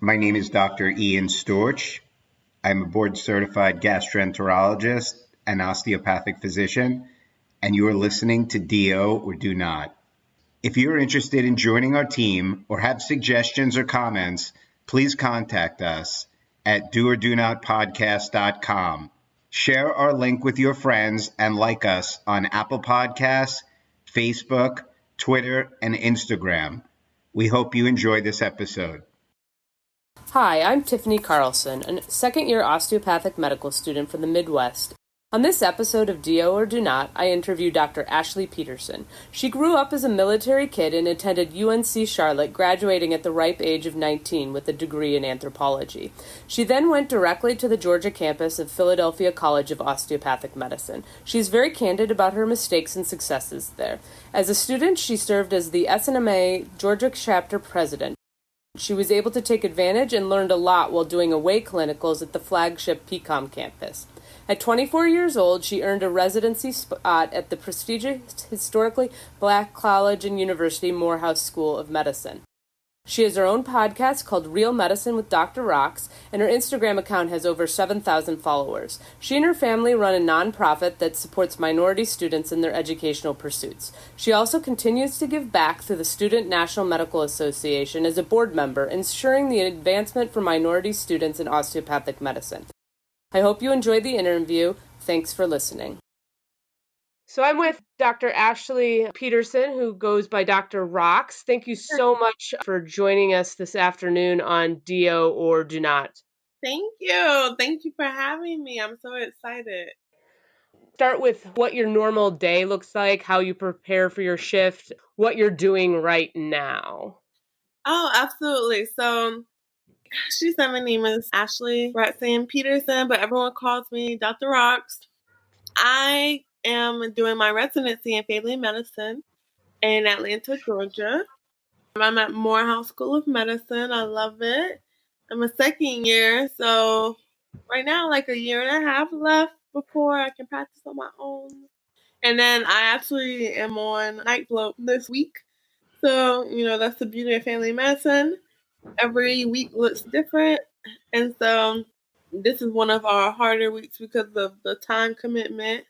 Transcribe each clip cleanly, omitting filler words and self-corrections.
My name is Dr. Ian Storch. I'm a board-certified gastroenterologist and osteopathic physician, and you are listening to DO or Do Not. If you are interested in joining our team or have suggestions or comments, please contact us at doordonotpodcast.com. Share our link with your friends and like us on Apple Podcasts, Facebook, Twitter, and Instagram. We hope you enjoy this episode. Hi, I'm Tiffany Carlson, a second-year osteopathic medical student from the Midwest. On this episode of Do or Do Not, I interview Dr. Ashley Peterson. She grew up as a military kid and attended UNC Charlotte, graduating at the ripe age of 19 with a degree in anthropology. She then went directly to the Georgia campus of Philadelphia College of Osteopathic Medicine. She is very candid about her mistakes and successes there. As a student, she served as the SNMA Georgia chapter president. She was able to take advantage and learned a lot while doing away clinicals at the flagship PCOM campus. At 24 years old, she earned a residency spot at the prestigious historically black college and university Morehouse School of Medicine. She has her own podcast called Real Medicine with Dr. Rox, and her Instagram account has over 7,000 followers. She and her family run a nonprofit that supports minority students in their educational pursuits. She also continues to give back through the Student National Medical Association as a board member, ensuring the advancement for minority students in osteopathic medicine. I hope you enjoyed the interview. Thanks for listening. So I'm with Dr. Ashley Peterson, who goes by Dr. Rox. Thank you so much for joining us this afternoon on Do or Do Not. Thank you. Thank you for having me. I'm so excited. Start with what your normal day looks like, how you prepare for your shift, what you're doing right now. Oh, absolutely. So she said my name is Ashley Roxanne Peterson, but everyone calls me Dr. Rox. I am doing my residency in family medicine in Atlanta, Georgia. I'm at Morehouse School of Medicine. I love it. I'm a second year, so right now, like a year and a half left before I can practice on my own. And then I actually am on night float this week. So, that's the beauty of family medicine. Every week looks different. And so this is one of our harder weeks because of the time commitment.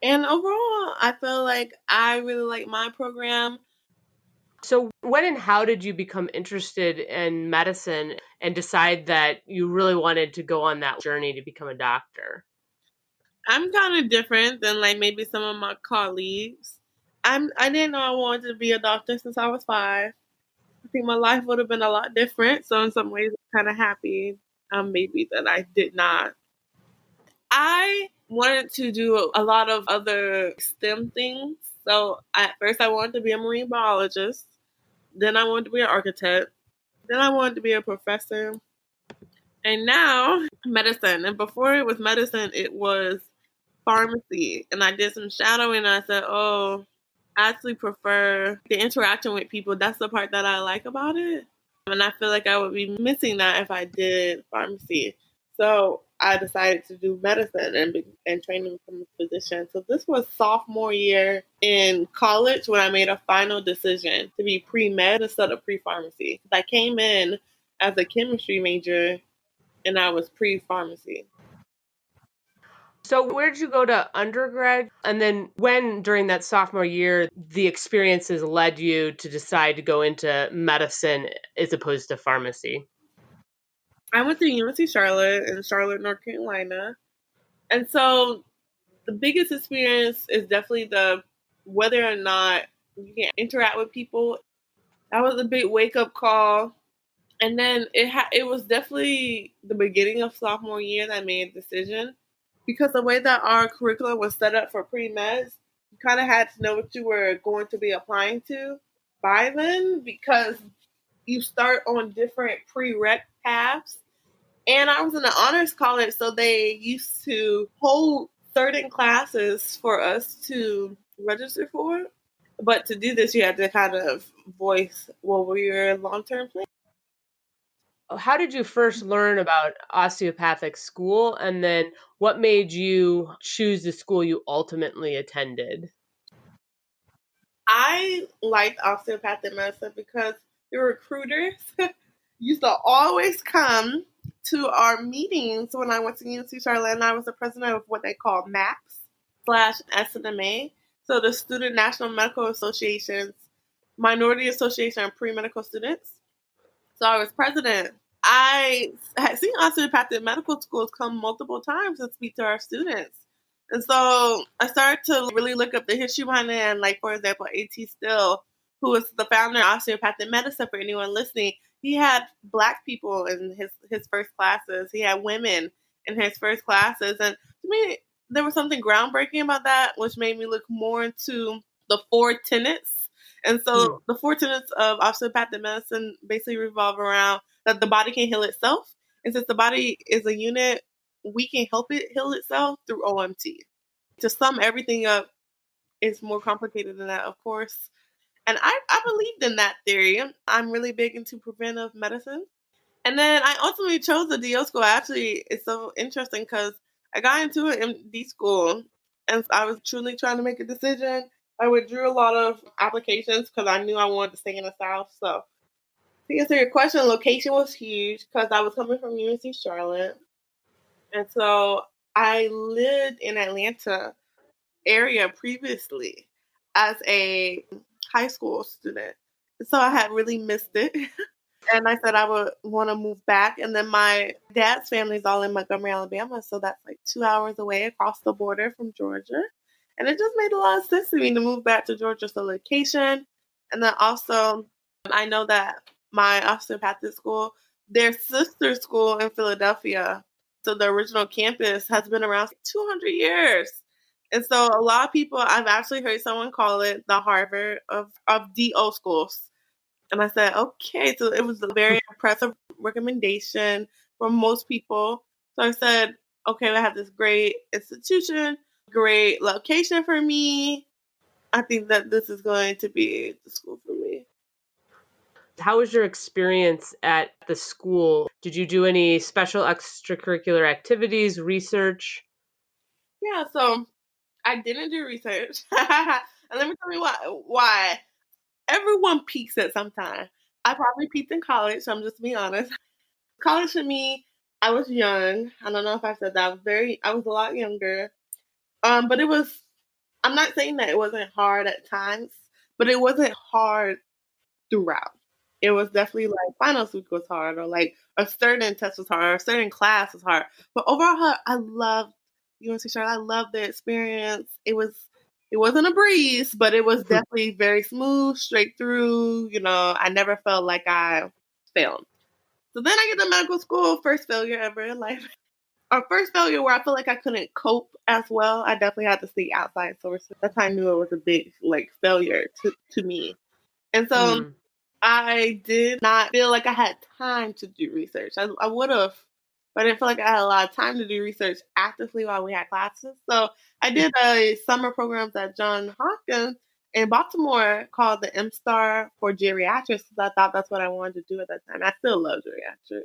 And overall, I feel like I really like my program. So when and how did you become interested in medicine and decide that you really wanted to go on that journey to become a doctor? I'm kind of different than like maybe some of my colleagues. I didn't know I wanted to be a doctor since I was 5. I think my life would have been a lot different. So in some ways, I'm kind of happy maybe that I did not. I wanted to do a lot of other STEM things. So at first I wanted to be a marine biologist. Then I wanted to be an architect. Then I wanted to be a professor. And now medicine. And before it was medicine, it was pharmacy. And I did some shadowing and I said, I actually prefer the interaction with people. That's the part that I like about it. And I feel like I would be missing that if I did pharmacy. So I decided to do medicine and training to become a physician. So this was sophomore year in college when I made a final decision to be pre-med instead of pre-pharmacy. I came in as a chemistry major and I was pre-pharmacy. So where did you go to undergrad? And then when, during that sophomore year, the experiences led you to decide to go into medicine as opposed to pharmacy? I went to UNC Charlotte in Charlotte, North Carolina. And so the biggest experience is definitely the whether or not you can interact with people. That was a big wake-up call. And then it was definitely the beginning of sophomore year that I made a decision. Because the way that our curriculum was set up for pre-meds, you kind of had to know what you were going to be applying to by then because you start on different prereq paths. And I was in an honors college, so they used to hold certain classes for us to register for. But to do this, you had to kind of voice what were your long-term plans. How did you first learn about osteopathic school, and then what made you choose the school you ultimately attended? I liked osteopathic medicine because the recruiters used to always come to our meetings when I went to UNC Charlotte, and I was the president of what they call MAPS/SNMA. So the Student National Medical Association's Minority Association of Pre-Medical Students. So I was president. I had seen osteopathic medical schools come multiple times and speak to our students. And so I started to really look up the history behind it. And like, for example, A.T. Still, who was the founder of osteopathic medicine, for anyone listening, he had Black people in his first classes. He had women in his first classes. And to me, there was something groundbreaking about that, which made me look more into the 4 tenets. And so the 4 tenets of osteopathic medicine basically revolve around that the body can heal itself. And since the body is a unit, we can help it heal itself through OMT. To sum everything up, it's more complicated than that, of course. And I believed in that theory. I'm really big into preventive medicine. And then I ultimately chose the DO school. Actually, it's so interesting because I got into an MD school and I was truly trying to make a decision. I withdrew a lot of applications because I knew I wanted to stay in the South. So to answer your question, location was huge because I was coming from UNC Charlotte. And so I lived in Atlanta area previously as a high school student. So I had really missed it. And I said I would want to move back. And then my dad's family is all in Montgomery, Alabama. So that's like 2 hours away across the border from Georgia. And it just made a lot of sense to me to move back to Georgia. So location. And then also, I know that my osteopathic school, their sister school in Philadelphia, so the original campus has been around 200 years. And so a lot of people, I've actually heard someone call it the Harvard of DO schools. And I said, okay. So it was a very impressive recommendation from most people. So I said, okay, I have this great institution, great location for me. I think that this is going to be the school for me. How was your experience at the school? Did you do any special extracurricular activities, research? Yeah, so I didn't do research. And let me tell you why. Everyone peaks at some time. I probably peaked in college, so I'm just being honest. College for me, I was young. I don't know if I said that. I was a lot younger. But I'm not saying that it wasn't hard at times, but it wasn't hard throughout. It was definitely like finals week was hard, or like a certain test was hard, or a certain class was hard. But overall, I loved UNC Charlotte. I loved the experience. It wasn't a breeze, but it was definitely very smooth, straight through. I never felt like I failed. So then I get to medical school, first failure ever in life. Our first failure where I feel like I couldn't cope as well. I definitely had to seek outside sources. That's how I knew it was a big failure to me. And so I did not feel like I had time to do research. I would have, but I didn't feel like I had a lot of time to do research actively while we had classes. So I did a summer program at Johns Hopkins in Baltimore called the M-Star for geriatrics because I thought that's what I wanted to do at that time. I still love geriatrics.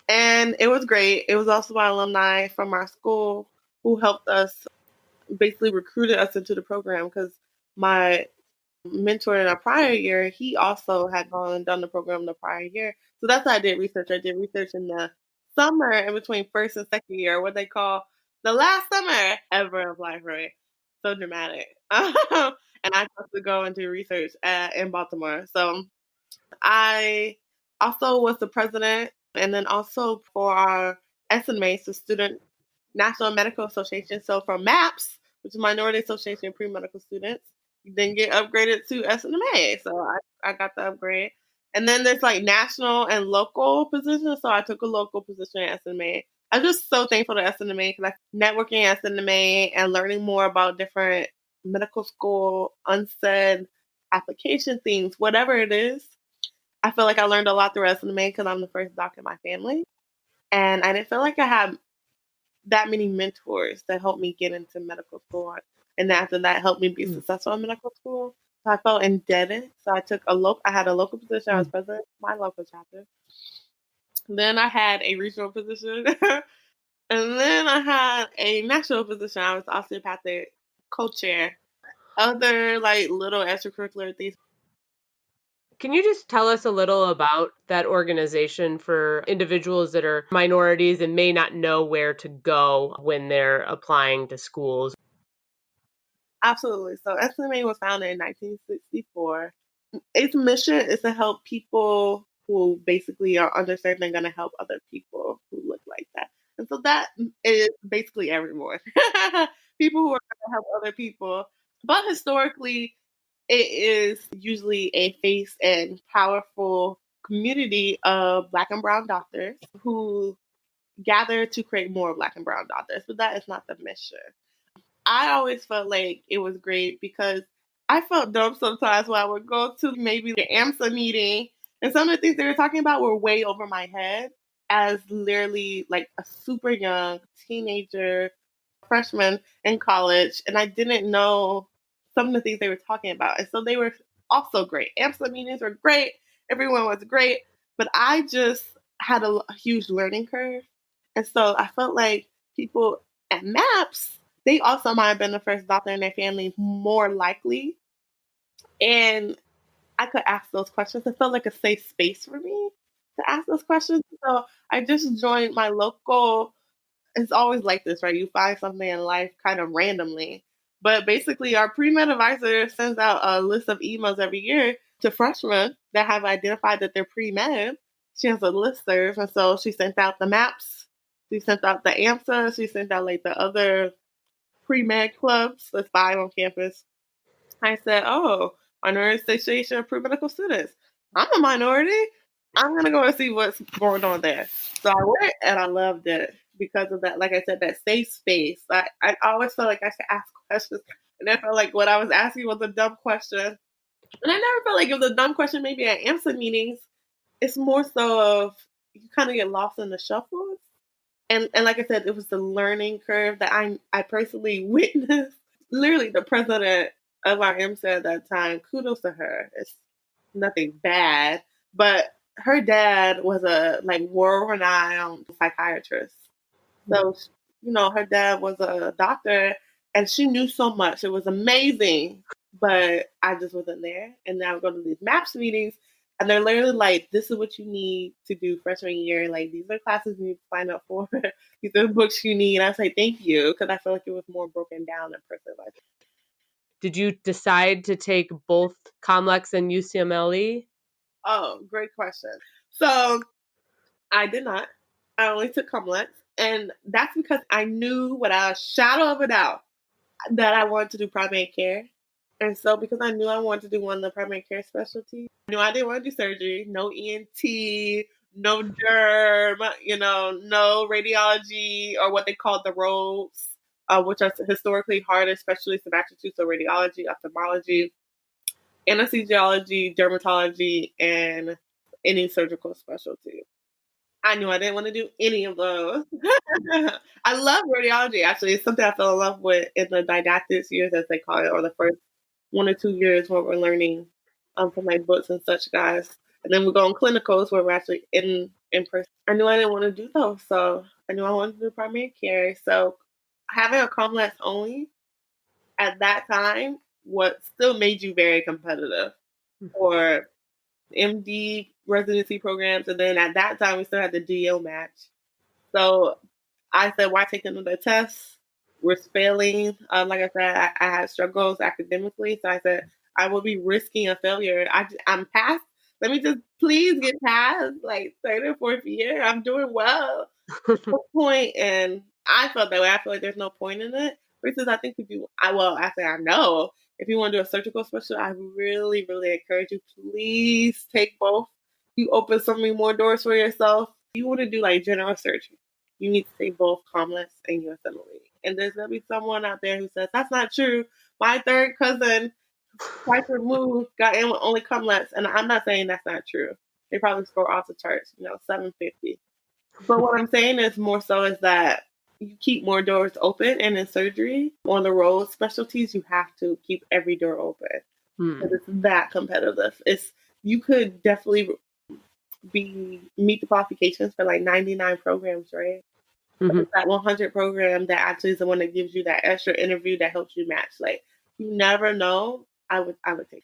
And it was great. It was also by alumni from our school who helped us, basically recruited us into the program because my mentor in a prior year, he also had gone and done the program the prior year. So that's how I did research. I did research in the summer in between first and second year, what they call the last summer ever of life, right? So dramatic. And I got to go and do research in Baltimore. So I also was the president, and then also for our SMAs, the Student National Medical Association. So for MAPS, which is Minority Association of Pre-Medical Students, you then get upgraded to SNMA. So I got the upgrade. And then there's national and local positions. So I took a local position at SNMA. I'm just so thankful to SNMA because networking at SNMA and learning more about different medical school, unsaid application things, whatever it is. I feel like I learned a lot through SNMA because I'm the first doc in my family. And I didn't feel like I had that many mentors that helped me get into medical school. And after that helped me be successful in medical school. So I felt indebted. So I had a local position. I was president of my local chapter. Then I had a regional position. And then I had a national position. I was osteopathic co-chair. Other little extracurricular things. Can you just tell us a little about that organization for individuals that are minorities and may not know where to go when they're applying to schools? Absolutely. So SMA was founded in 1964. Its mission is to help people who basically are underserved and going to help other people who look like that. And so that is basically everyone. People who are going to help other people. But historically, it is usually a face and powerful community of Black and Brown doctors who gather to create more Black and Brown doctors. But that is not the mission. I always felt like it was great because I felt dumb sometimes when I would go to maybe the AMSA meeting and some of the things they were talking about were way over my head as literally like a super young teenager, freshman in college. And I didn't know some of the things they were talking about. And so they were also great. AMSA meetings were great. Everyone was great. But I just had a huge learning curve. And so I felt like people at MAPS, they also might have been the first doctor in their family, more likely. And I could ask those questions. It felt like a safe space for me to ask those questions. So I just joined my local. It's always like this, right? You find something in life kind of randomly. But basically, our pre-med advisor sends out a list of emails every year to freshmen that have identified that they're pre-med. She has a listserv, and so she sent out the MAPS. She sent out the AMSA. She sent out like the other pre-med clubs. There's 5 on campus. I said, oh, Minority Association of Pre-Medical Students. I'm a minority. I'm going to go and see what's going on there. So I went and I loved it because of that. Like I said, that safe space. I always felt like I could ask questions. And I felt like what I was asking was a dumb question. And I never felt like it was a dumb question maybe at AMSA meetings. It's more so of you kind of get lost in the shuffle. And like I said, it was the learning curve that I personally witnessed. Literally, the president of our MSA at that time, kudos to her. It's nothing bad, but her dad was a like world-renowned psychiatrist. So, her dad was a doctor, and she knew so much. It was amazing, but I just wasn't there. And now I go to these MAPS meetings, and they're literally like, this is what you need to do freshman year. Like, these are classes you need to sign up for. These are the books you need. And I say, thank you, because I feel like it was more broken down in person. Did you decide to take both COMLEX and UCMLE? Oh, great question. So I did not. I only took COMLEX. And that's because I knew without a shadow of a doubt that I wanted to do primary care. And so because I knew I wanted to do one of the primary care specialties, I knew I didn't want to do surgery, no ENT, no derm, no radiology or what they call the roads, which are historically hard, especially subacute, so radiology, ophthalmology, anesthesiology, dermatology, and any surgical specialty. I knew I didn't want to do any of those. I love radiology, actually. It's something I fell in love with in the didactic years, as they call it, or the first 1 or 2 years where we're learning from like books and such, guys. And then we go on clinicals where we're actually in person. I knew I didn't want to do those, so I knew I wanted to do primary care. So having a COMLEX only at that time what still made you very competitive for MD residency programs. And then at that time, we still had the DO match. So I said, why take another test? We're failing. Like I said, I had struggles academically. So I said, I will be risking a failure. I'm past. Let me just please get past like 3rd or 4th year. I'm doing well. No point. And I felt that way. I feel like there's no point in it. Versus I think I know if you want to do a surgical specialty, I really, really encourage you, please take both. You open so many more doors for yourself. If you want to do like general surgery, you need to take both COMLEX and USMLE. And there's going to be someone out there who says, that's not true. My third cousin, twice removed, got in with only COMLEX. And I'm not saying that's not true. They probably score off the charts, 750. But what I'm saying is more so is that you keep more doors open, and in surgery, on the road specialties, you have to keep every door open because it's that competitive. You could definitely meet the qualifications for like 99 programs, right? But it's that 100 program that actually is the one that gives you that extra interview that helps you match. Like, you never know. I would take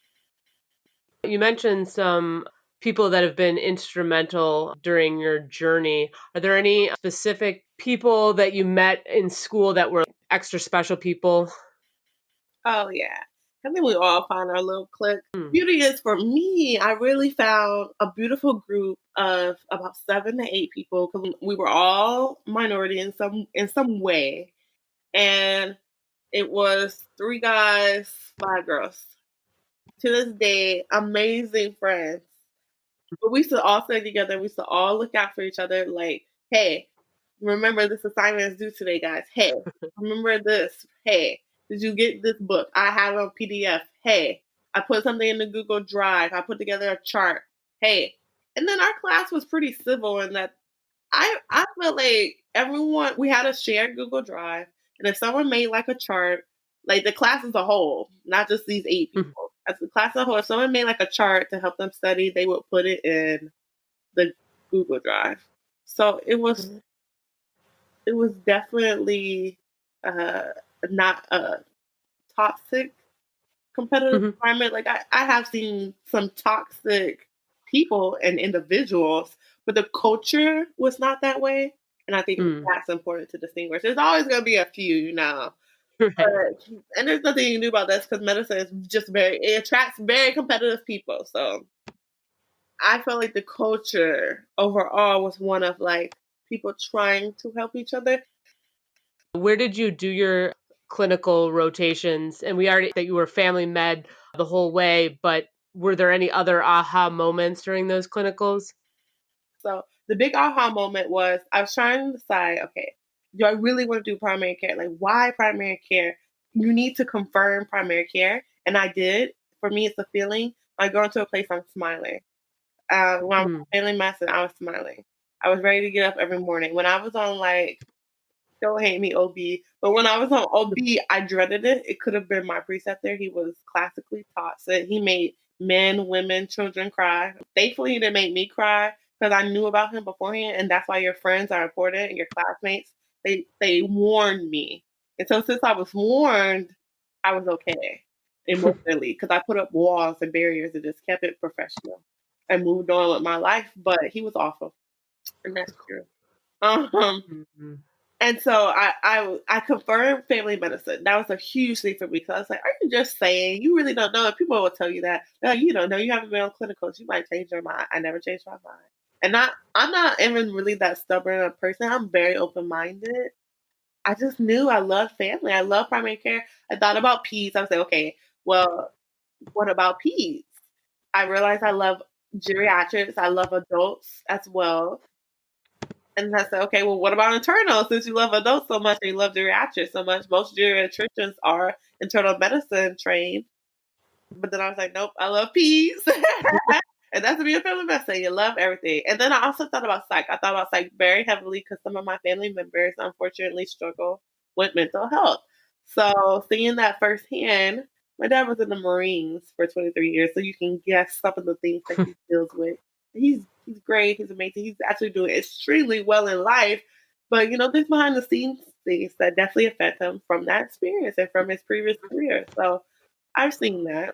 it. You mentioned some people that have been instrumental during your journey. Are there any specific people that you met in school that were extra special people? Oh yeah. I think we all find our little clique. Hmm. Beauty is for me, I really found a beautiful group of about 7 to 8 people because we were all minority in some way. And it was 3 guys, 5 girls. To this day, amazing friends. But we used to all stay together. We used to all look out for each other. Like, hey, remember this assignment is due today, guys. Hey, remember this. Hey, did you get this book? I have it on PDF. Hey, I put something in the Google Drive. I put together a chart. Hey, and then our class was pretty civil in that I felt like everyone we had a shared Google Drive, and if someone made like a chart, like the class as a whole, not just these 8 people, as the class as a whole, if someone made like a chart to help them study, they would put it in the Google Drive. So it was definitely uh, not a toxic competitive Mhm. environment. Like I have seen some toxic people and individuals, but the culture was not that way. And I think Mm. that's important to distinguish. There's always going to be a few, Right. and there's nothing you can do about this because medicine is just it attracts very competitive people. So I felt like the culture overall was one of like people trying to help each other. Where did you do your clinical rotations? And we already that you were family med the whole way, but were there any other aha moments during those clinicals? So the big aha moment was I was trying to decide, okay, do I really want to do primary care? Like, why primary care? You need to confirm primary care. And I did. For me, it's a feeling. I go into a place, I'm smiling. When I was Mm. failing medicine, I was smiling. I was ready to get up every morning. When I was on like, don't hate me, OB, but when I was on OB, I dreaded it. It could have been my preceptor. He was classically toxic. He made men, women, children cry. Thankfully, he didn't make me cry because I knew about him beforehand, and that's why your friends are important and your classmates. They warned me, and so since I was warned, I was okay emotionally because I put up walls and barriers and just kept it professional and moved on with my life. But he was awful, and that's true. Um, Mhm. and so I confirmed family medicine. That was a huge thing for me because I was like, "Are you just saying? You really don't know?" And people will tell you that. No, you don't know. You haven't been on clinicals. You might change your mind. I never changed my mind, and I'm not even really that stubborn a person. I'm very open minded. I just knew I loved family. I love primary care. I thought about peds. I was like, okay, well, what about peds? I realized I love geriatrics. I love adults as well. And I said, okay, well, what about internal? Since you love adults so much and you love geriatrics so much, most geriatricians are internal medicine trained. But then I was like, nope, I love peds. And that's to be a family medicine. You love everything. And then I also thought about psych. I thought about psych very heavily because some of my family members unfortunately struggle with mental health. So seeing that firsthand, my dad was in the Marines for 23 years, so you can guess some of the things that he deals with. He's great. He's amazing. He's actually doing extremely well in life. But there's behind the scenes things that definitely affect him from that experience and from his previous career. So I've seen that.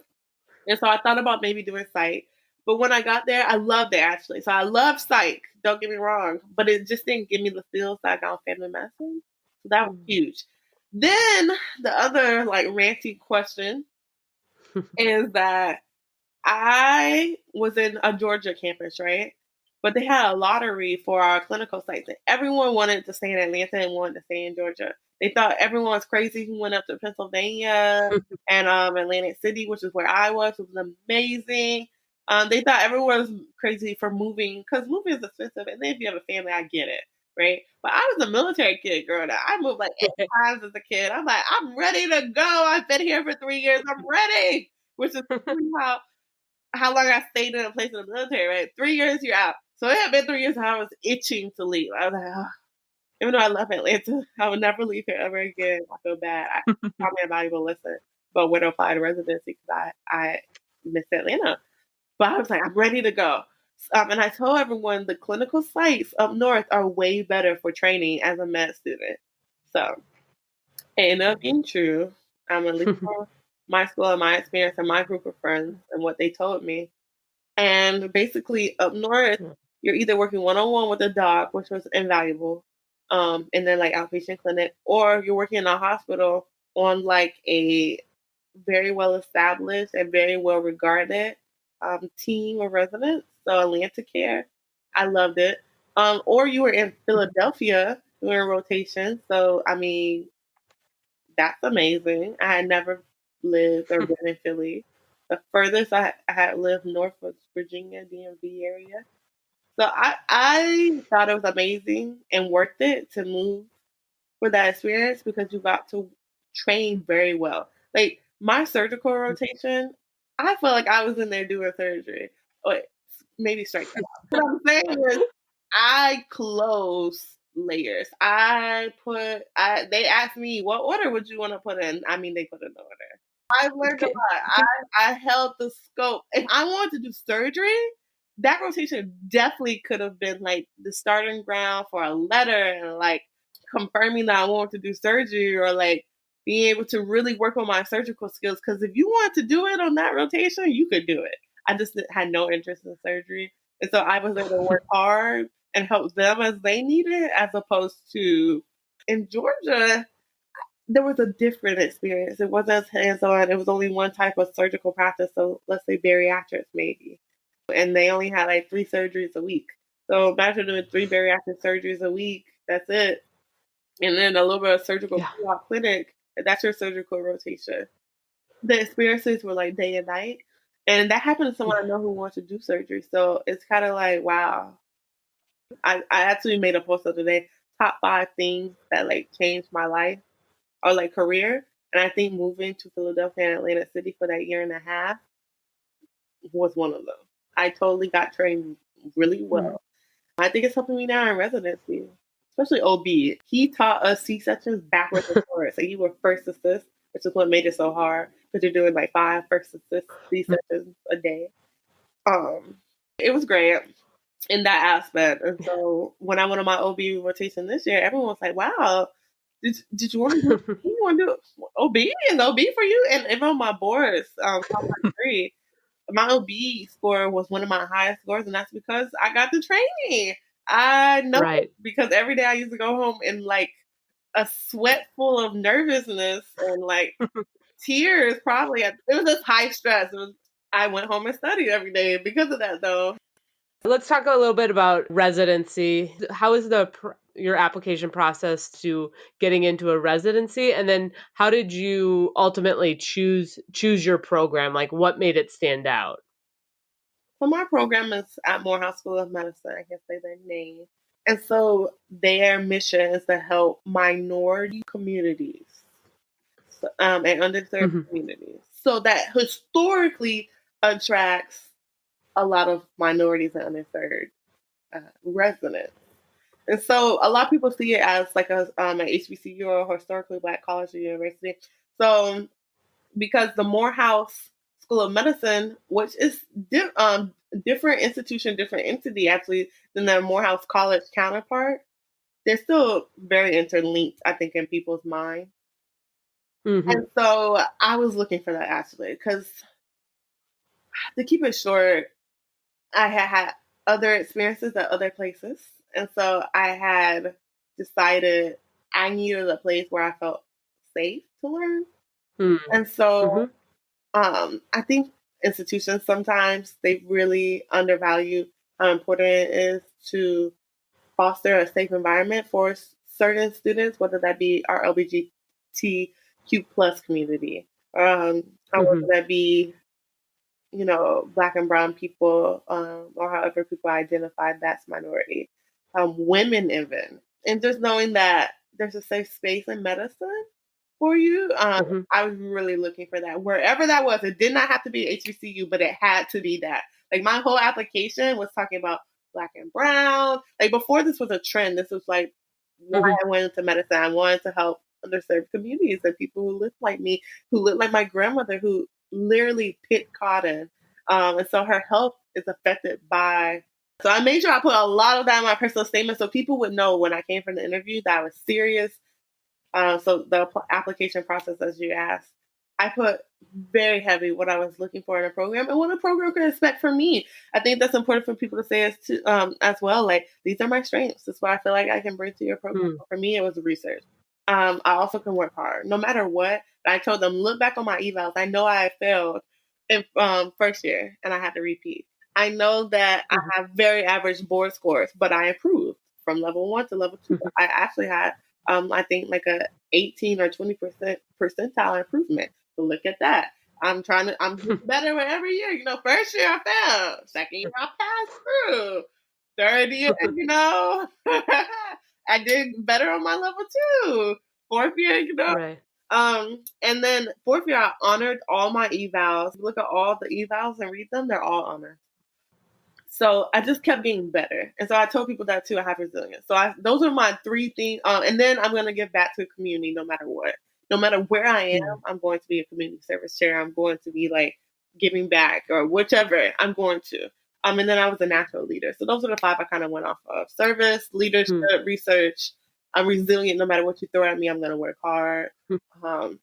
And so I thought about maybe doing psych. But when I got there, I loved it actually. So I love psych, don't get me wrong. But it just didn't give me the feels that I got on family medicine. So that was huge. Then the other like ranty question is that I was in a Georgia campus, right? But they had a lottery for our clinical sites. And everyone wanted to stay in Atlanta and wanted to stay in Georgia. They thought everyone was crazy who went up to Pennsylvania and Atlantic City, which is where I was. It was amazing. They thought everyone was crazy for moving because moving is expensive. And then if you have a family, I get it, right? But I was a military kid growing up. I moved like 8 times as a kid. I'm like, I'm ready to go. I've been here for 3 years. I'm ready. Which is how long I stayed in a place in the military, right? 3 years, you're out. So it had been 3 years and I was itching to leave. I was like, oh. Even though I love Atlanta, I would never leave here ever again. I feel bad. Probably a valuable lesson, but would apply to residency because I miss Atlanta. But I was like, I'm ready to go. And I told everyone the clinical sites up north are way better for training as a med student. So it ended up being true. I'm at least for my school and my experience and my group of friends and what they told me. And basically up north, you're either working one-on-one with a doc, which was invaluable, and then like outpatient clinic, or you're working in a hospital on like a very well established and very well regarded team of residents. So Atlanta Care, I loved it. Or you were in Philadelphia doing rotation. So I mean, that's amazing. I had never lived or been in Philly. The furthest I had lived north was Virginia, DMV area. So I thought it was amazing and worth it to move for that experience because you got to train very well. Like my surgical rotation, I felt like I was in there doing surgery. Or maybe straight. What I'm saying is I close layers. They asked me what order would you want to put in? I mean they put in the order. I learned a lot. I held the scope. If I wanted to do surgery, that rotation definitely could have been like the starting ground for a letter and like confirming that I wanted to do surgery or like being able to really work on my surgical skills. Because if you wanted to do it on that rotation, you could do it. I just had no interest in surgery. And so I was able to work hard and help them as they needed, as opposed to in Georgia, there was a different experience. It wasn't as hands-on. It was only one type of surgical practice. So let's say bariatrics maybe. And they only had like 3 surgeries a week. So imagine doing 3 bariatric surgeries a week. That's it. And then a little bit of surgical clinic. And that's your surgical rotation. The experiences were like day and night. And that happened to someone I know who wants to do surgery. So it's kind of like, wow. I actually made a post the other day, top 5 things that like changed my life or like career. And I think moving to Philadelphia and Atlantic City for that year and a half was one of them. I totally got trained really well. I think it's helping me now in residency, especially OB. He taught us C-sections backwards and forwards. So you were first assist, which is what made it so hard because you're doing like 5 first assist C-sections a day. It was great in that aspect. And so when I went on my OB rotation this year, everyone was like, wow, did you want to do, you want to do OB and OB for you? And even on my boards, my OB score was one of my highest scores, and that's because I got the training. I know because every day I used to go home in like a sweat full of nervousness and like tears. Probably it was just high stress. I went home and studied every day because of that, though. Let's talk a little bit about residency. How is your application process to getting into a residency? And then how did you ultimately choose your program? Like what made it stand out? So my program is at Morehouse School of Medicine. I can say their name. And so their mission is to help minority communities and underserved communities. So that historically attracts a lot of minorities and underserved residents. And so a lot of people see it as like an HBCU or historically Black college or university. So because the Morehouse School of Medicine, which is different institution, different entity actually than the Morehouse College counterpart, they're still very interlinked, I think, in people's mind. And so I was looking for that actually because to keep it short, I had other experiences at other places. And so I had decided I needed a place where I felt safe to learn. And so I think institutions sometimes they really undervalue how important it is to foster a safe environment for certain students, whether that be our LGBTQ plus community, or whether that be Black and brown people, or however people identify that's minority, women even, and just knowing that there's a safe space in medicine for you. I was really looking for that wherever that was. It did not have to be HBCU, but it had to be that. Like my whole application was talking about Black and brown. Like before this was a trend. This was like why I went into medicine. I wanted to help underserved communities and people who look like me, who look like my grandmother, who literally picked cotton. And so her health is affected by. So I made sure I put a lot of that in my personal statement so people would know when I came from the interview that I was serious. So the application process, as you asked, I put very heavy what I was looking for in a program and what a program could expect from me. I think that's important for people to say as well. Like, these are my strengths. That's what I feel like I can bring to your program. For me, it was research. I also can work hard, no matter what. I told them, look back on my evals. I know I failed in first year and I had to repeat. I know that I have very average board scores, but I improved from level 1 to level 2. I actually had, I think, like a 18 or 20% percentile improvement. So look at that. I'm getting better with every year. First year I failed. Second year I passed through. Third year, I did better on my level 2. Fourth year, Right. and then fourth year I honored all my evals. Look at all the evals and read them, they're all honored. So I just kept getting better. And so I told people that too, I have resilience. So those are my 3 things. And then I'm going to give back to the community no matter what. No matter where I am, I'm going to be a community service chair. I'm going to be like giving back or whichever I'm going to. And then I was a natural leader. So those are the 5 I kind of went off of: service, leadership, research. I'm resilient. No matter what you throw at me, I'm going to work hard. And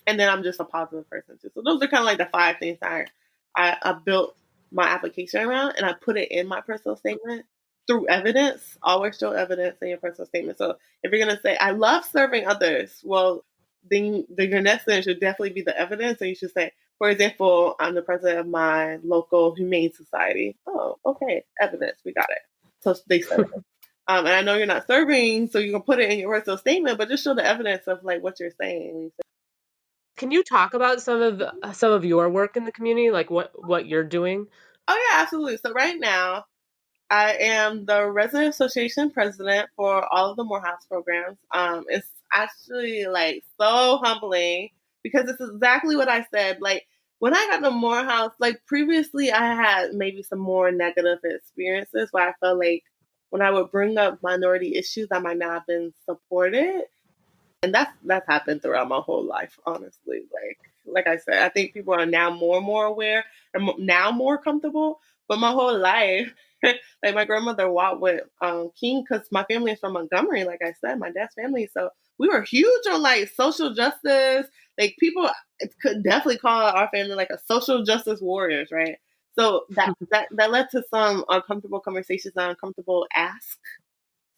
then I'm just a positive person too. So those are kind of like the 5 things I built my application around, and I put it in my personal statement through evidence. Always show evidence in your personal statement. So if you're going to say, I love serving others, well, then your next thing should definitely be the evidence. And you should say, for example, I'm the president of my local humane society. Oh, okay. Evidence. We got it. So they said it. And I know you're not serving, so you can put it in your personal statement, but just show the evidence of like what you're saying. Can you talk about some of your work in the community, like what you're doing? Oh yeah, absolutely. So right now, I am the resident association president for all of the Morehouse programs. It's actually like so humbling because it's exactly what I said. Like, when I got to Morehouse, like previously I had maybe some more negative experiences where I felt like when I would bring up minority issues, I might not have been supported. And that's happened throughout my whole life, honestly. Like I said, I think people are now more and more aware and now more comfortable. But my whole life, like my grandmother walked with King, because my family is from Montgomery, like I said, my dad's family. So we were huge on like social justice. Like, people could definitely call our family like a social justice warriors, right? So that led to some uncomfortable conversations and uncomfortable asks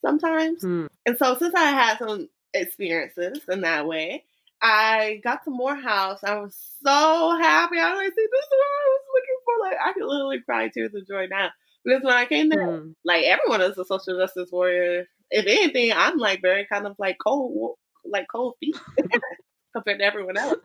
sometimes. And so since I had some experiences in that way, I got to Morehouse. I was so happy. I was like, see, this is what I was looking for. Like, I could literally cry tears of joy now. Because when I came there, like, everyone is a social justice warrior. If anything, I'm like very kind of like cold feet compared to everyone else.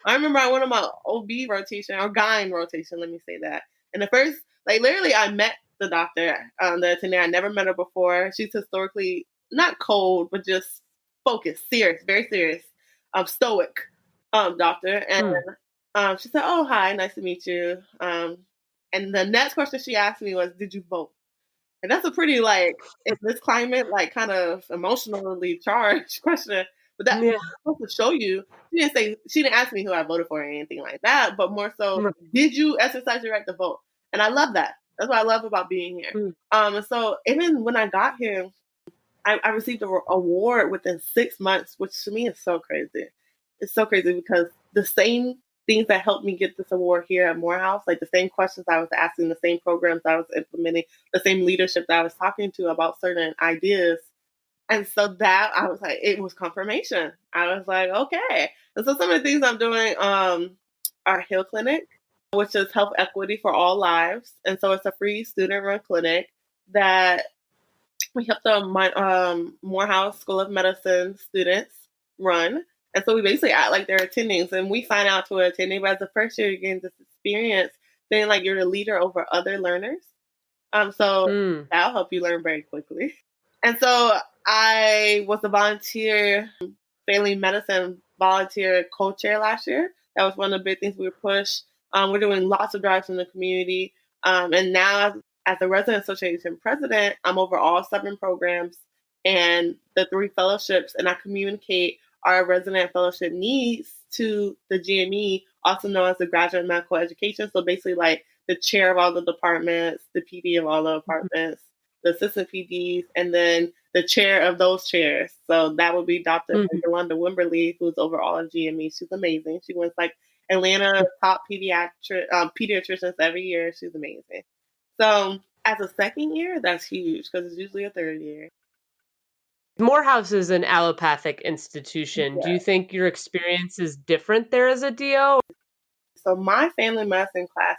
I remember I went on my OB rotation, or GYN rotation, let me say that. And the first, like, literally I met the doctor, the attendant. I never met her before. She's historically not cold, but just focused, serious, very serious, stoic doctor. And she said, "Oh, hi, nice to meet you." And the next question she asked me was, "Did you vote?" And that's a pretty, like, in this climate, like, kind of emotionally charged question. But that was supposed to show you. She didn't ask me who I voted for or anything like that, but more so, did you exercise your right to vote? And I love that. That's what I love about being here. And so even when I got here, I received an award within 6 months, which to me is so crazy. It's so crazy because the same things that helped me get this award here at Morehouse, like the same questions I was asking, the same programs I was implementing, the same leadership that I was talking to about certain ideas. And so that I was like, it was confirmation. I was like, okay. And so some of the things I'm doing are Hill Clinic, which is health equity for all lives. And so it's a free student-run clinic that we help the Morehouse School of Medicine students run. And so we basically act like they're attendings, and we sign out to attending. But as a first year, you're getting this experience, feeling like you're the leader over other learners. So that'll help you learn very quickly. And so I was a volunteer, family medicine volunteer co-chair last year. That was one of the big things we pushed. We're doing lots of drives in the community. And now as the resident association president, I'm over all 7 programs and the 3 fellowships, and I communicate our resident fellowship needs to the GME, also known as the Graduate Medical Education. So basically like the chair of all the departments, the PD of all the departments, the assistant PDs, and then the chair of those chairs. So that would be Dr. Yolanda Wimberly, who's over all of GME. She's amazing. She wins like Atlanta top pediatricians every year. She's amazing. So as a second year, that's huge because it's usually a third year. Morehouse is an allopathic institution. Yeah. Do you think your experience is different there as a DO? So my family medicine class,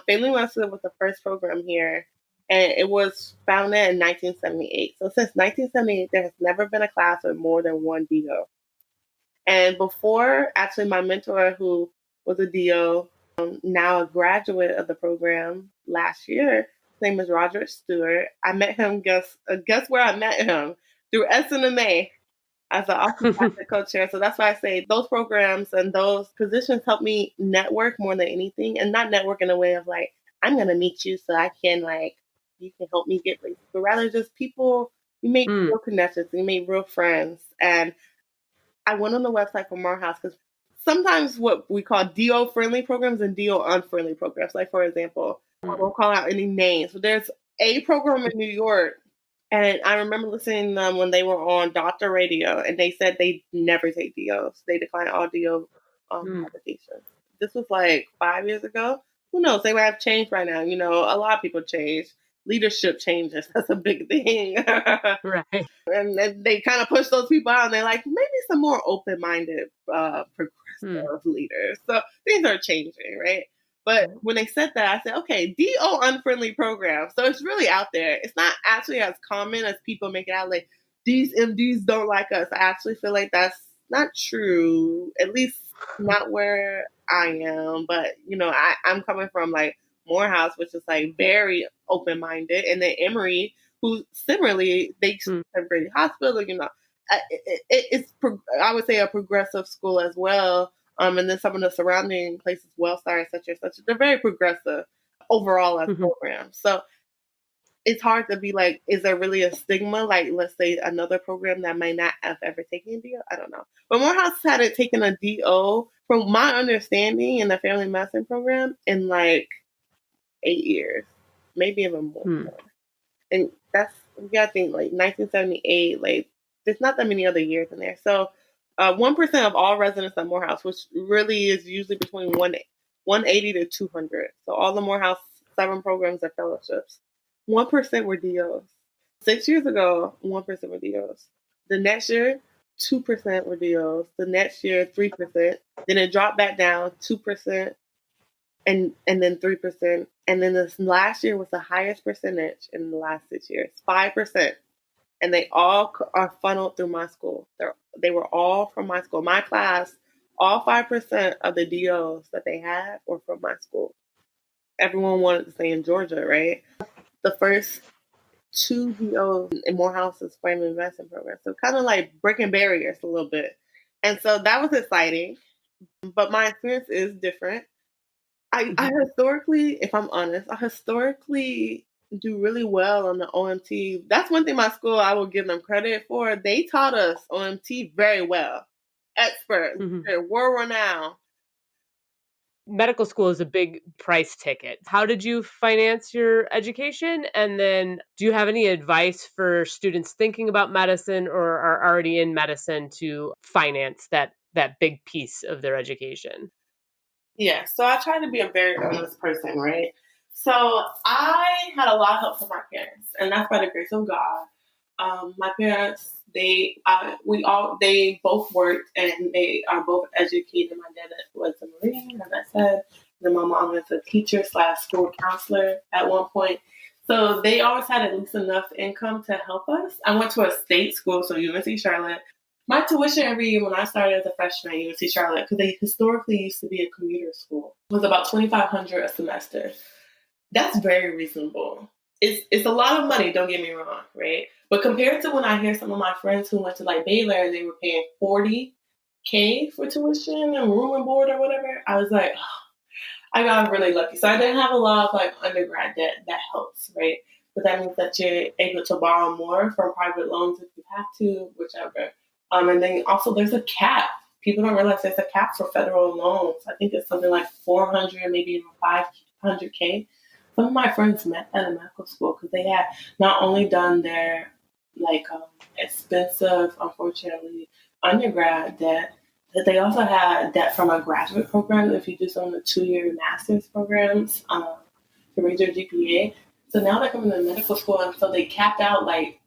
family medicine was the first program here, and it was founded in 1978. So since 1978, there has never been a class with more than one DO. And before, actually, my mentor, who was a DO, now a graduate of the program last year, his name is Roderick Stewart. I met him, guess where I met him? Through SNMA as an osteopathic co-chair. So that's why I say those programs and those positions help me network more than anything, and not network in a way of like, I'm going to meet you so I can you can help me get places, but rather just people, you make real connections, you make real friends. And I went on the website for Morehouse because sometimes what we call DO friendly programs and DO unfriendly programs. Like, for example, I won't call out any names, but there's a program in New York, and I remember listening to them when they were on Doctor Radio, and they said they never take DOs. They decline all DO applications. This was like 5 years ago. Who knows? They might have changed right now. A lot of people change. Leadership changes. That's a big thing. Right. And they kind of push those people out, and they're like, maybe some more open-minded, progressive leaders. So things are changing, right? But when they said that, I said, okay, DO unfriendly program. So it's really out there. It's not actually as common as people make it out. Like, these MDs don't like us. I actually feel like that's not true, at least not where I am. But, I'm coming from like Morehouse, which is like very open-minded. And then Emory, who similarly, they have great hospital, it's, I would say, a progressive school as well. And then some of the surrounding places, Wellstar, et cetera, they're very progressive overall as programs. So it's hard to be like, is there really a stigma? Like, let's say another program that might not have ever taken a DO? I don't know. But Morehouse hadn't taken a DO, from my understanding, in the family medicine program in like 8 years, maybe even more. And that's, you gotta think, like 1978, like there's not that many other years in there. So 1% of all residents at Morehouse, which really is usually between 180 to 200. So all the Morehouse 7 programs are fellowships. 1% were DOs. 6 years ago, 1% were DOs. The next year, 2% were DOs. The next year, 3%. Then it dropped back down, 2%. And then 3%. And then this last year was the highest percentage in the last 6 years, 5%. And they all are funneled through my school. They were all from my school. My class, all 5% of the DOs that they had were from my school. Everyone wanted to stay in Georgia, right? The first 2 DOs in Morehouse's family medicine program. So kind of like breaking barriers a little bit. And so that was exciting. But my experience is different. I historically, if I'm honest, do really well on the OMT. That's one thing my school, I will give them credit for. They taught us OMT very well. Experts, they're world-renowned. Medical school is a big price ticket. How did you finance your education? And then do you have any advice for students thinking about medicine or are already in medicine to finance that big piece of their education? Yeah, so I try to be a very honest person, right? So I had a lot of help from my parents, and that's by the grace of God. My parents, they both worked, and they are both educated. My dad was a Marine, as I said. Then my mom was a teacher / school counselor at one point. So they always had at least enough income to help us. I went to a state school, so UNC Charlotte. My tuition every year when I started as a freshman at UNC Charlotte, because they historically used to be a commuter school, was about $2,500 a semester. That's very reasonable. It's a lot of money, don't get me wrong, right? But compared to when I hear some of my friends who went to like Baylor and they were paying $40K for tuition and room and board or whatever, I was like, oh, I got really lucky. So I didn't have a lot of like undergrad debt. That helps, right? But that means that you're able to borrow more from private loans if you have to, whichever. And then also there's a cap. People don't realize there's a cap for federal loans. I think it's something like 400, maybe even 500K. Some of my friends met at a medical school because they had not only done their expensive, unfortunately, undergrad debt, but they also had debt from a graduate program. If you do some of the 2-year master's programs to raise your GPA, so now they're coming to medical school, and so they capped out like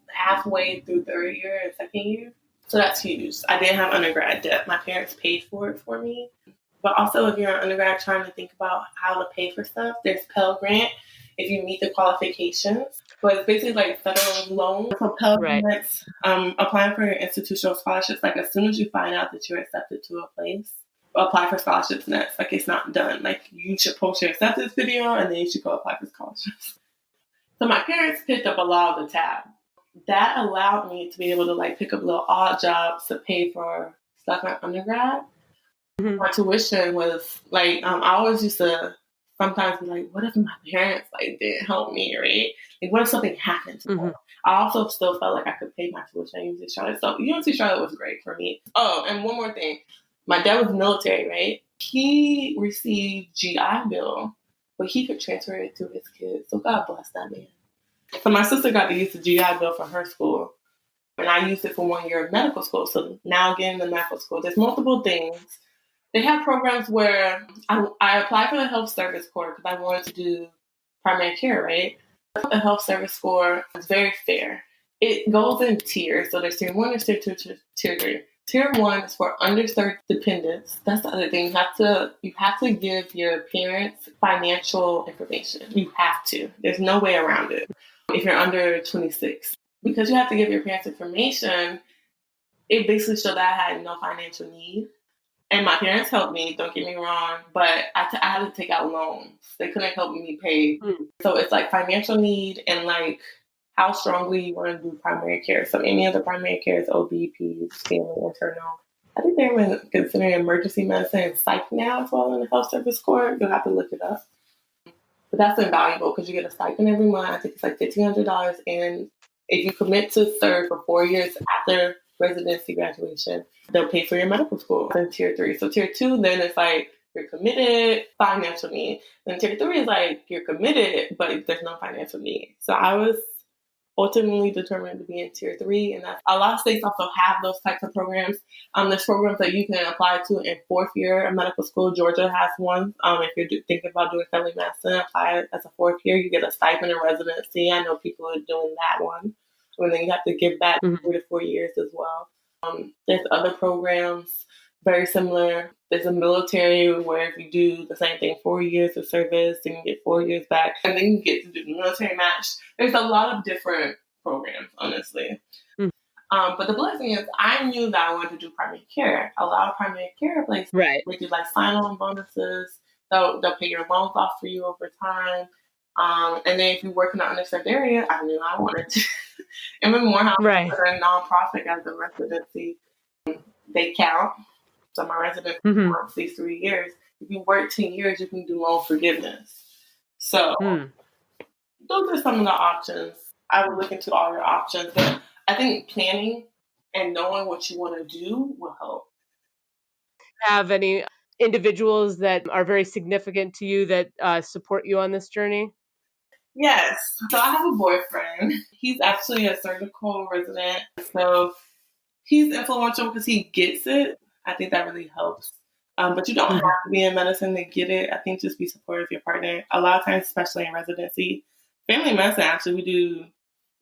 halfway through third year and second year. So that's huge. I didn't have undergrad debt. My parents paid for it for me. But also, if you're an undergrad trying to think about how to pay for stuff, there's Pell Grant if you meet the qualifications. But it's basically like federal loan. So Pell Grants, applying for your institutional scholarships, like as soon as you find out that you're accepted to a place, apply for scholarships next. Like it's not done. Like you should post your acceptance video and then you should go apply for scholarships. So my parents picked up a lot of the tab. That allowed me to be able to like pick up little odd jobs to pay for stuff like undergrad. Mm-hmm. My tuition was like, I always used to sometimes be like, what if my parents like didn't help me, right? Like what if something happened to me? I also still felt like I could pay my tuition at UNC Charlotte. So UNC Charlotte was great for me. Oh, and one more thing. My dad was military, right? He received GI Bill, but he could transfer it to his kids. So God bless that man. So my sister got to use the GI Bill for her school. And I used it for 1 year of medical school. So now getting to medical school, there's multiple things. They have programs where I applied for the health service corps because I wanted to do primary care, right? The health service corps is very fair. It goes in tiers. So there's tier 1, there's tier 2, tier 3. Tier 1 is for underserved dependents. That's the other thing. You have to give your parents financial information. You have to. There's no way around it if you're under 26. Because you have to give your parents information, it basically showed that I had no financial need. And my parents helped me, don't get me wrong, but I had to take out loans. They couldn't help me pay. So it's like financial need and like how strongly you want to do primary care. So any of the primary care is OB, Peds, family, internal. I think they're even considering emergency medicine and psych now as well in the health service corps. You'll have to look it up. But that's invaluable because you get a stipend every month. I think it's like $1,500. And if you commit to serve for 4 years after residency graduation, they'll pay for your medical school in tier 3. So tier 2, then it's like you're committed, financial need. Then tier 3 is like you're committed, but there's no financial need. So I was ultimately determined to be in tier 3, and a lot of states also have those types of programs. There's programs that you can apply to in 4th year of medical school. Georgia has one. If you're thinking about doing family medicine, apply as a 4th year. You get a stipend in residency. I know people are doing that one. And then you have to give back 3 to 4 years as well. There's other programs very similar. There's a military where if you do the same thing, 4 years of service, then you get 4 years back, and then you get to do the military match. There's a lot of different programs, honestly. But the blessing is I knew that I wanted to do primary care. A lot of primary care places, they do like sign-on bonuses. They'll pay your loans off for you over time. And then if you work in an underserved area, I knew I wanted to. And then Morehouse, they're a nonprofit as a residency. They count. So my residency for these 3 years. If you work 10 years, you can do loan forgiveness. So those are some of the options. I would look into all your options. But I think planning and knowing what you want to do will help. Have any individuals that are very significant to you that support you on this journey? Yes. So I have a boyfriend. He's actually a surgical resident. So he's influential because he gets it. I think that really helps. But you don't have to be in medicine to get it. I think just be supportive of your partner. A lot of times, especially in residency, family medicine, actually,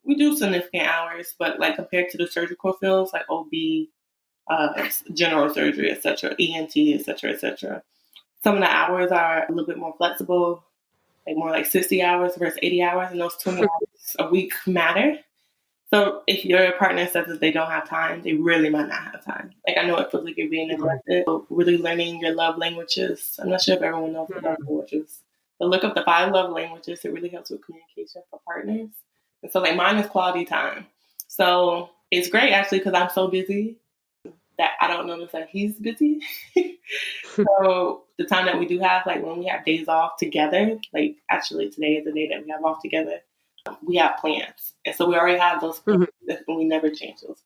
we do significant hours, but like compared to the surgical fields like OB, general surgery, etc., ENT, etc., some of the hours are a little bit more flexible, like more like 60 hours versus 80 hours, and those 20 hours a week matter. So if your partner says that they don't have time, they really might not have time. Like I know it feels like you're being neglected. So really learning your love languages. I'm not sure if everyone knows what love languages. But look up the 5 love languages. It really helps with communication for partners. And so like mine is quality time. So it's great actually because I'm so busy that I don't notice that he's busy. So the time that we do have, like when we have days off together, like actually today is the day that we have off together, we have plans. And so we already have those plans and we never change those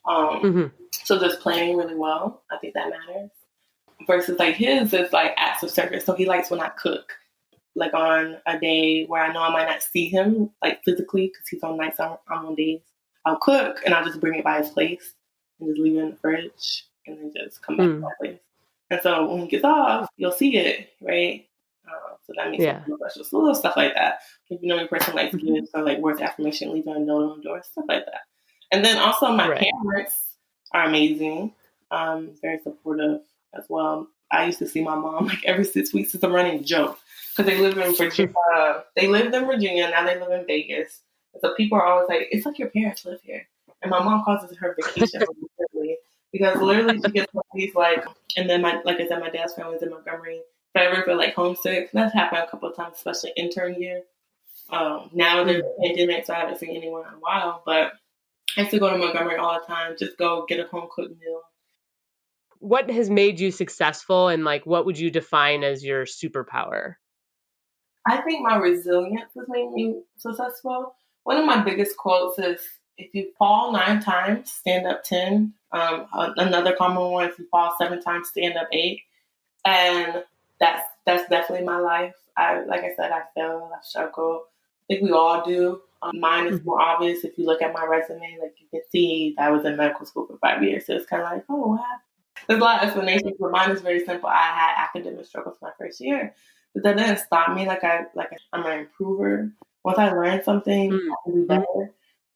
plans. So just planning really well, I think that matters. Versus like his is like acts of service. So he likes when I cook. like on a day where I know I might not see him like physically because he's on nights, I'm on days, I'll cook and I'll just bring it by his place and just leave it in the fridge and then just come back to my place. And so when he gets off, you'll see it, right? So that means something special. So little stuff like that. If you know your person likes gifts or like words of affirmation, leave a note on the door, stuff like that. And then also my parents are amazing, very supportive as well. I used to see my mom like every 6 weeks. It's a running joke because they live in Virginia. They lived in Virginia, now they live in Vegas. And so people are always like, it's like your parents live here. And my mom calls it her vacation because literally she gets these like, and then like I said, my dad's family's in Montgomery. If I ever feel like homesick, that's happened a couple of times, especially intern year. Now there's a pandemic, so I haven't seen anyone in a while, but I used to go to Montgomery all the time, just go get a home cooked meal. What has made you successful, and like what would you define as your superpower? I think my resilience has made me successful. One of my biggest quotes is, if you fall 9 times, stand up 10. Another common one, if you fall 7 times, stand up 8. And that's definitely my life. Like I said, I fail, I struggle. I think we all do. Mine is more obvious. If you look at my resume, like you can see that I was in medical school for 5 years. So it's kind of like, oh, wow. There's a lot of explanations, but mine is very simple. I had academic struggles my first year, but that didn't stop me. I'm an improver. Once I learn something, I can do better.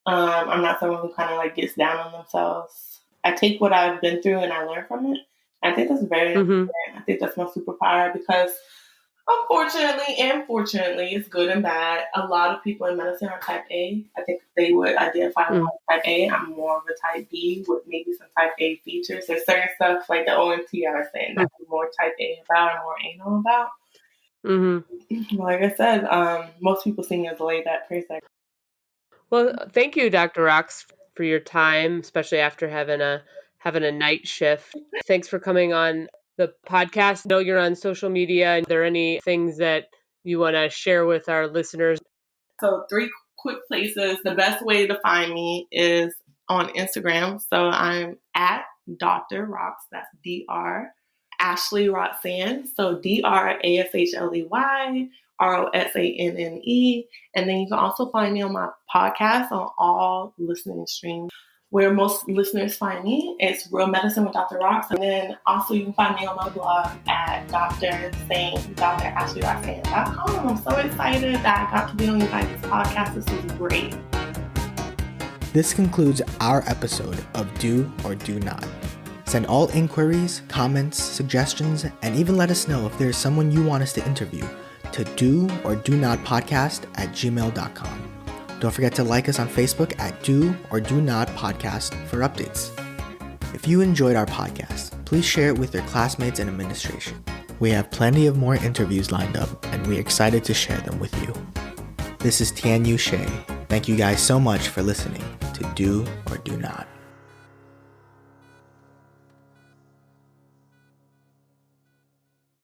I'm not someone who kind of like gets down on themselves. I take what I've been through and I learn from it. I think that's very important. I think that's my superpower because unfortunately and fortunately, it's good and bad. A lot of people in medicine are type A. I think they would identify me as type A. I'm more of a type B with maybe some type A features. There's certain stuff like the OMT I was saying that I'm more type A about and more anal about. Like I said, most people see me as a laid back person. Well, thank you, Dr. Rox, for your time, especially after having a night shift. Thanks for coming on the podcast. I know you're on social media. Are there any things that you want to share with our listeners? So 3 quick places. The best way to find me is on Instagram. So I'm at Dr. Rox. That's Dr. Ashley Roxanne. So DrAshley ROSANNE. And then you can also find me on my podcast on all listening streams. Where most listeners find me, it's Real Medicine with Dr. Rox. And then also you can find me on my blog at DrAshleyRoxanne.com. I'm so excited that I got to be on you guys' podcast. This is great. This concludes our episode of Do or Do Not. Send all inquiries, comments, suggestions, and even let us know if there's someone you want us to interview to doordonotpodcast@gmail.com. Don't forget to like us on Facebook at Do or Do Not Podcast for updates. If you enjoyed our podcast, please share it with your classmates and administration. We have plenty of more interviews lined up, and we're excited to share them with you. This is Tianyu Shea. Thank you guys so much for listening to Do or Do Not.